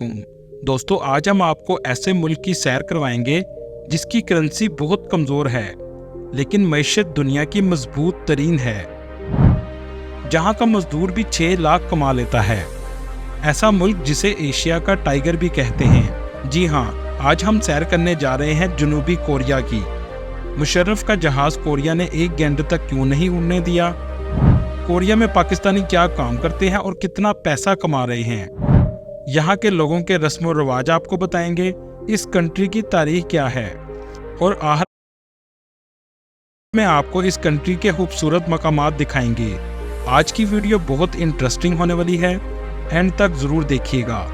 वालेकुम। दोस्तों, आज हम आपको ऐसे मुल्क की सैर करवाएंगे जिसकी करेंसी बहुत कमज़ोर है लेकिन मईशत दुनिया की मजबूत तरीन है, जहाँ का मजदूर भी 6 लाख कमा लेता है। ऐसा मुल्क जिसे एशिया का टाइगर भी कहते हैं। जी हाँ, आज हम सैर करने जा रहे हैं जनूबी कोरिया की। मुशर्रफ का जहाज़ कोरिया ने 1 घंटे तक क्यों नहीं उड़ने दिया? कोरिया में पाकिस्तानी क्या काम करते हैं और कितना पैसा कमा रहे हैं? यहाँ के लोगों के रस्म और रिवाज आपको बताएंगे। इस कंट्री की तारीख क्या है और आखिर में आपको इस कंट्री के खूबसूरत मकामात दिखाएंगे। आज की वीडियो बहुत इंटरेस्टिंग होने वाली है, एंड तक ज़रूर देखिएगा।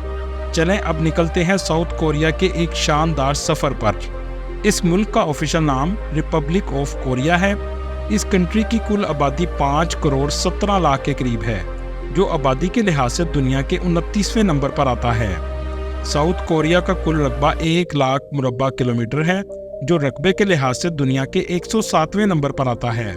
चलें अब निकलते हैं साउथ कोरिया के एक शानदार सफ़र पर। इस मुल्क का ऑफिशियल नाम रिपब्लिक ऑफ कोरिया है। इस कंट्री की कुल आबादी 5 करोड़ 17 लाख के करीब है, जो आबादी के लिहाज से दुनिया के 29वें नंबर पर आता है। साउथ कोरिया का कुल रकबा 1 लाख मुरब्बा किलोमीटर है, जो रकबे के लिहाज से दुनिया के 107वें नंबर पर आता है।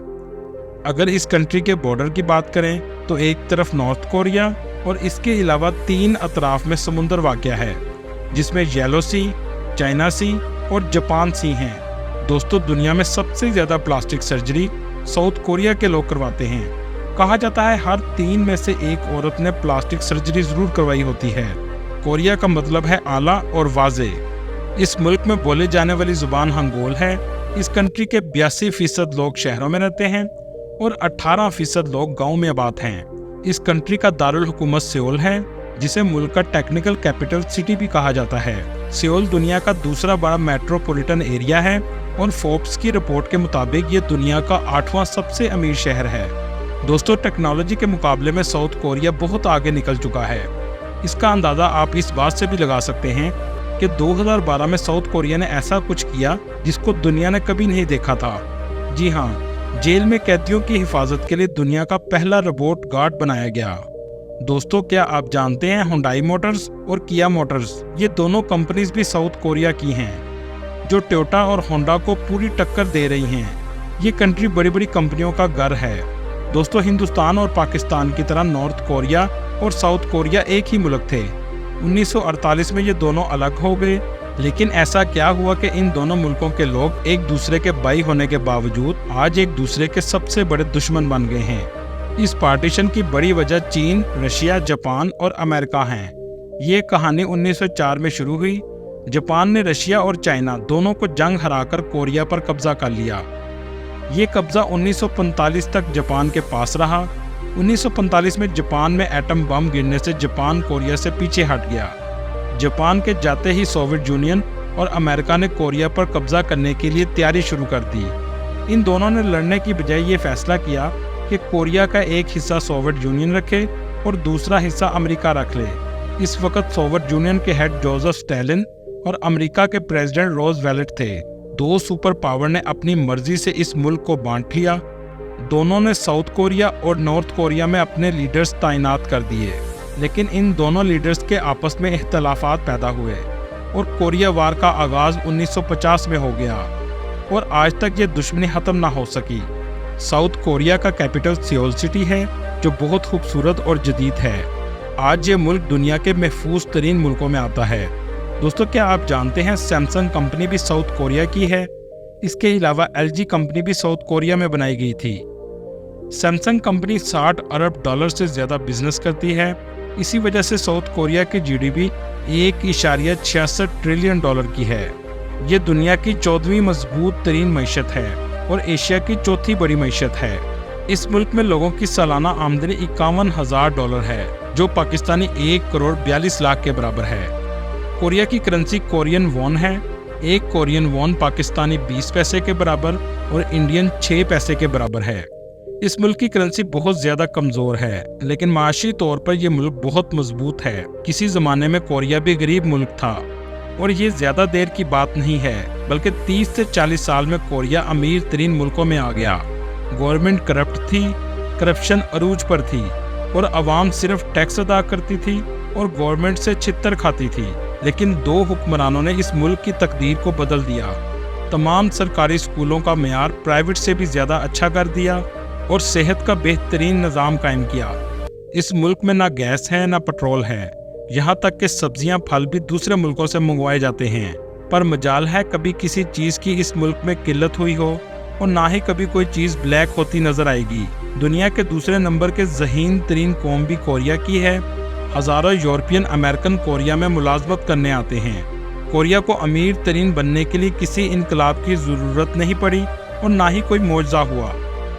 अगर इस कंट्री के बॉर्डर की बात करें तो एक तरफ नॉर्थ कोरिया और इसके अलावा 3 अतराफ में समुंदर वाक़या है, जिसमें येलो सी, चाइना सी और जापान सी हैं। दोस्तों, दुनिया में सबसे ज़्यादा प्लास्टिक सर्जरी साउथ कोरिया के लोग करवाते हैं। कहा जाता है हर 3 में से 1 औरत ने प्लास्टिक सर्जरी ज़रूर करवाई होती है। कोरिया का मतलब है आला और वाजे। इस मुल्क में बोले जाने वाली ज़ुबान हंगोल है। इस कंट्री के 82% लोग शहरों में रहते हैं और 18% लोग गाँव में आबाद हैं। इस कंट्री का दारुल हुकूमत सियोल है, जिसे मुल्क का टेक्निकल कैपिटल सिटी भी कहा जाता है। सियोल दुनिया का दूसरा बड़ा मेट्रोपॉलिटन एरिया है और फोर्ब्स की रिपोर्ट के मुताबिक ये दुनिया का 8वां सबसे अमीर शहर है। दोस्तों, टेक्नोलॉजी के मुकाबले में साउथ कोरिया बहुत आगे निकल चुका है। इसका अंदाज़ा आप इस बात से भी लगा सकते हैं कि 2012 में साउथ कोरिया ने ऐसा कुछ किया जिसको दुनिया ने कभी नहीं देखा था। जी हाँ, जेल में कैदियों की हिफाजत के लिए दुनिया का पहला रोबोट गार्ड बनाया गया। दोस्तों, क्या आप जानते हैं हुंडई मोटर्स और किया मोटर्स, ये दोनों कंपनीज भी साउथ कोरिया की हैं, जो टोयोटा और होंडा को पूरी टक्कर दे रही हैं। ये कंट्री बड़ी बड़ी कंपनियों का घर है। दोस्तों, हिंदुस्तान और पाकिस्तान की तरह नॉर्थ कोरिया और साउथ कोरिया एक ही मुल्क थे। 1948 में ये दोनों अलग हो गए, लेकिन ऐसा क्या हुआ कि इन दोनों मुल्कों के लोग एक दूसरे के भाई होने के बावजूद आज एक दूसरे के सबसे बड़े दुश्मन बन गए हैं? इस पार्टीशन की बड़ी वजह चीन, रशिया, जापान और अमेरिका हैं। ये कहानी 1904 में शुरू हुई। जापान ने रशिया और चाइना दोनों को जंग हराकर कोरिया पर कब्जा कर लिया। ये कब्जा 1945 तक जापान के पास रहा। 1945 में जापान में एटम बम गिरने से जापान कोरिया से पीछे हट गया। जापान के जाते ही सोवियत यूनियन और अमेरिका ने कोरिया पर कब्जा करने के लिए तैयारी शुरू कर दी। इन दोनों ने लड़ने की बजाय ये फैसला किया कि कोरिया का एक हिस्सा सोवियत यूनियन रखे और दूसरा हिस्सा अमेरिका रख ले। इस वक्त सोवियत यूनियन के हेड जोसेफ स्टालिन और अमेरिका के प्रेसिडेंट रूजवेल्ट थे। 2 सुपर पावर ने अपनी मर्जी से इस मुल्क को बांट लिया। दोनों ने साउथ कोरिया और नॉर्थ कोरिया में अपने लीडर्स तैनात कर दिए, लेकिन इन दोनों लीडर्स के आपस में इख्तलाफात पैदा हुए और कोरिया वार का आगाज़ 1950 में हो गया और आज तक ये दुश्मनी ख़त्म ना हो सकी। साउथ कोरिया का कैपिटल सियोल सिटी है, जो बहुत खूबसूरत और जदीद है। आज ये मुल्क दुनिया के महफूज तरीन मुल्कों में आता है। दोस्तों, क्या आप जानते हैं सैमसंग कंपनी भी साउथ कोरिया की है? इसके अलावा LG कंपनी भी साउथ कोरिया में बनाई गई थी। सैमसंग कंपनी 60 अरब डॉलर से ज़्यादा बिजनेस करती है। इसी वजह से साउथ कोरिया की GDP 1.66 ट्रिलियन डॉलर की है। ये दुनिया की 14वीं मजबूत तरीन मईशत है और एशिया की 4थी बड़ी मईशत है। इस मुल्क में लोगों की सालाना आमदनी $51,000 है, जो पाकिस्तानी 1 करोड़ 42 लाख के बराबर है। कोरिया की करेंसी कोरियन वॉन है। 1 कोरियन वॉन पाकिस्तानी 20 पैसे के बराबर और इंडियन 6 पैसे के बराबर है। इस मुल्क की करेंसी बहुत ज़्यादा कमज़ोर है, लेकिन माशी तौर पर यह मुल्क बहुत मजबूत है। किसी ज़माने में कोरिया भी गरीब मुल्क था और ये ज़्यादा देर की बात नहीं है, बल्कि 30 से 40 साल में कोरिया अमीर तरीन मुल्कों में आ गया। गवर्नमेंट करप्ट थी, करप्शन अरूज पर थी और आवाम सिर्फ टैक्स अदा करती थी और गवर्नमेंट से छितर खाती थी। लेकिन 2 हुक्मरानों ने इस मुल्क की तकदीर को बदल दिया। तमाम सरकारी स्कूलों का मेयार प्राइवेट से भी ज़्यादा अच्छा कर दिया और सेहत का बेहतरीन निज़ाम कायम किया। इस मुल्क में ना गैस है ना पेट्रोल है, यहाँ तक कि सब्जियां फल भी दूसरे मुल्कों से मंगवाए जाते हैं। पर मजाल है कभी किसी चीज़ की इस मुल्क में किल्लत हुई हो और ना ही कभी कोई चीज़ ब्लैक होती नजर आएगी। दुनिया के दूसरे नंबर के ज़हीन तरीन कौम भी कोरिया की है। हज़ारों यूरोपियन अमेरिकन कोरिया में मुलाजमत करने आते हैं। कोरिया को अमीर तरीन बनने के लिए किसी इनकलाब की ज़रूरत नहीं पड़ी और ना ही कोई मौजज़ा हुआ,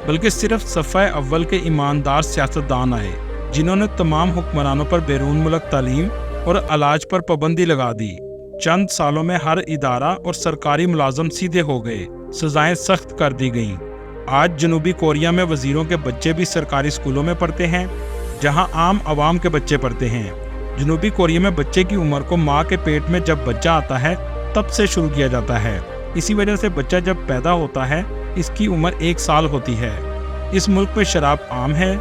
बल्कि सिर्फ सफ़े अव्वल के ईमानदार सियासतदान आए जिन्होंने तमाम हुक्मरानों पर बैरून मुल्क तालीम और इलाज पर पाबंदी लगा दी। चंद सालों में हर इदारा और सरकारी मुलाजम सीधे हो गए, सजाएं सख्त कर दी गईं। आज जनूबी कोरिया में वजीरों के बच्चे भी सरकारी स्कूलों में पढ़ते हैं, जहां आम आवाम के बच्चे पढ़ते हैं। जनूबी कोरिया में बच्चे की उम्र को माँ के पेट में जब बच्चा आता है तब से शुरू किया जाता है। इसी वजह से बच्चा जब पैदा होता है इसकी उम्र 1 साल होती है। इस मुल्क में शराब आम है।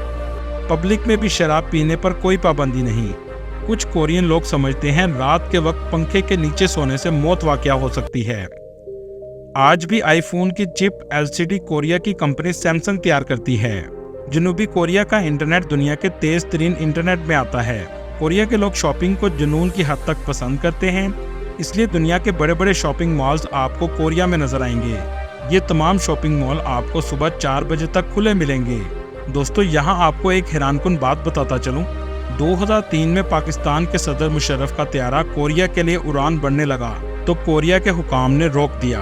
पब्लिक में भी शराब पीने पर कोई पाबंदी नहीं। कुछ कोरियन लोग समझते हैं रात के वक्त पंखे के नीचे सोने से मौत वाक़या हो सकती है। आज भी आईफोन की चिप LCD कोरिया की कंपनी सैमसंग तैयार करती है। जनूबी कोरिया का इंटरनेट दुनिया के तेज तरीन इंटरनेट में आता है। कोरिया के लोग शॉपिंग को जुनून की हद तक पसंद करते हैं, इसलिए दुनिया के बड़े बड़े शॉपिंग मॉल्स आपको कोरिया में नजर आएंगे। ये तमाम शॉपिंग मॉल आपको सुबह 4 बजे तक खुले मिलेंगे। दोस्तों, यहाँ आपको एक हैरानकुन बात बताता चलूँ। 2003 में पाकिस्तान के सदर मुशर्रफ का त्यारा कोरिया के लिए उड़ान बढ़ने लगा तो कोरिया के हुकाम ने रोक दिया।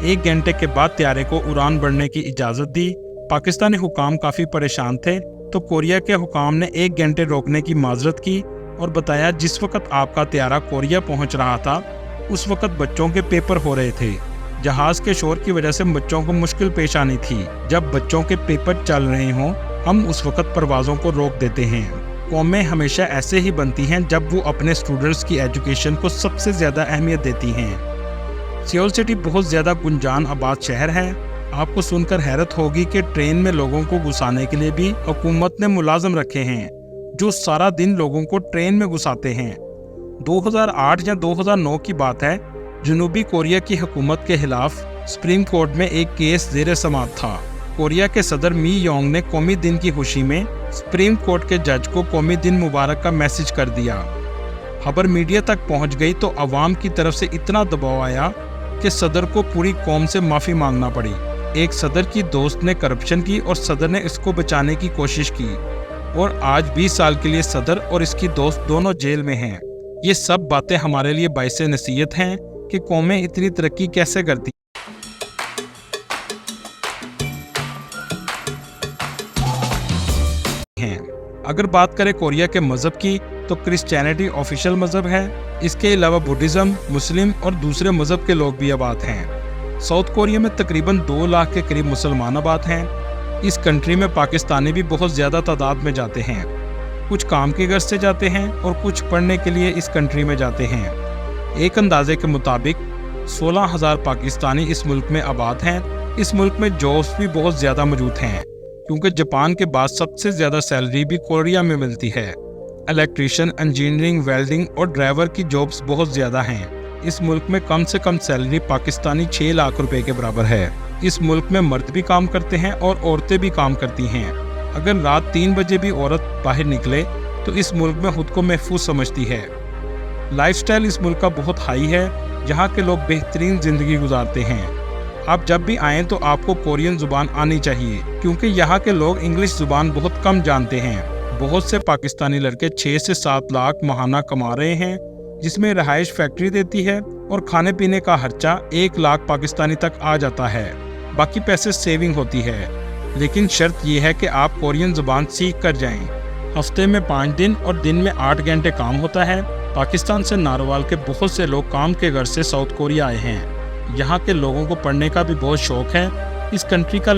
1 घंटे के बाद त्यारे को उड़ान बढ़ने की इजाज़त दी। पाकिस्तानी हुकाम काफ़ी परेशान थे तो कोरिया के हुकाम ने 1 घंटे रोकने की माजरत की और बताया जिस वक्त आपका त्यारा कोरिया पहुंच रहा था उस वक्त बच्चों के पेपर हो रहे थे। जहाज़ के शोर की वजह से बच्चों को मुश्किल पेश आनी थी। जब बच्चों के पेपर चल रहे हों हम उस वक्त परवाज़ों को रोक देते हैं। कौमें हमेशा ऐसे ही बनती हैं जब वो अपने स्टूडेंट्स की एजुकेशन को सबसे ज़्यादा अहमियत देती हैं। सियोल सिटी बहुत ज़्यादा गुंजान आबाद शहर है। आपको सुनकर हैरत होगी कि ट्रेन में लोगों को घुसाने के लिए भी हुकूमत ने मुलाजिम रखे हैं जो सारा दिन लोगों को ट्रेन में घुसाते हैं। 2008 या 2009 की बात है। जनूबी कोरिया की हुकूमत के खिलाफ सुप्रीम कोर्ट में एक केस ज़ेर समाअत था। कोरिया के सदर मी योंग ने कौमी दिन की खुशी में सुप्रीम कोर्ट के जज को कौमी दिन मुबारक का मैसेज कर दिया। खबर मीडिया तक पहुंच गई तो अवाम की तरफ से इतना दबाव आया कि सदर को पूरी कौम से माफ़ी मांगना पड़ी। एक सदर की दोस्त ने करप्शन की और सदर ने इसको बचाने की कोशिश की और आज 20 साल के लिए सदर और इसकी दोस्त दोनों जेल में हैं। ये सब बातें हमारे लिए बाइसे नसीहत हैं कि कौमें इतनी तरक्की कैसे करती हैं। अगर बात करें कोरिया के मज़हब की तो क्रिश्चियनिटी ऑफिशियल मज़हब है। इसके अलावा बुद्धिज़्म, मुस्लिम और दूसरे मज़हब के लोग भी आबाद हैं। साउथ कोरिया में तकरीबन 2 लाख के करीब मुसलमान आबाद हैं। इस कंट्री में पाकिस्तानी भी बहुत ज़्यादा तादाद में जाते हैं। कुछ काम की गर्ज से जाते हैं और कुछ पढ़ने के लिए इस कंट्री में जाते हैं। एक अंदाजे के मुताबिक 16,000 पाकिस्तानी इस मुल्क में आबाद हैं। इस मुल्क में जॉब्स भी बहुत ज़्यादा मौजूद हैं क्योंकि जापान के बाद सबसे ज़्यादा सैलरी भी कोरिया में मिलती है। इलेक्ट्रीशियन, इंजीनियरिंग, वेल्डिंग और ड्राइवर की जॉब्स बहुत ज़्यादा हैं। इस मुल्क में कम से कम सैलरी पाकिस्तानी 6 लाख रुपए के बराबर है। इस मुल्क में मर्द भी काम करते हैं और औरतें भी काम करती हैं। अगर रात 3 बजे भी औरत बाहर निकले तो इस मुल्क में खुद को महफूज समझती है। लाइफस्टाइल इस मुल्क का बहुत हाई है। यहाँ के लोग बेहतरीन ज़िंदगी गुजारते हैं। आप जब भी आएँ तो आपको कोरियन ज़ुबान आनी चाहिए क्योंकि यहाँ के लोग इंग्लिश ज़ुबान बहुत कम जानते हैं। बहुत से पाकिस्तानी लड़के 6 से 7 लाख माहाना कमा रहे हैं, जिसमें रहाइश फैक्ट्री देती है और खाने पीने का खर्चा 1 लाख पाकिस्तानी तक आ जाता है। बाकी पैसे सेविंग होती है, लेकिन शर्त यह है कि आप कोरियन ज़ुबान सीख कर जाएं। हफ्ते में 5 दिन और दिन में 8 घंटे काम होता है। पाकिस्तान से नारोवाल के बहुत से लोग काम के घर से साउथ कोरिया आए हैं। यहाँ के लोगों को पढ़ने का भी बहुत शौक है। इस कंट्री का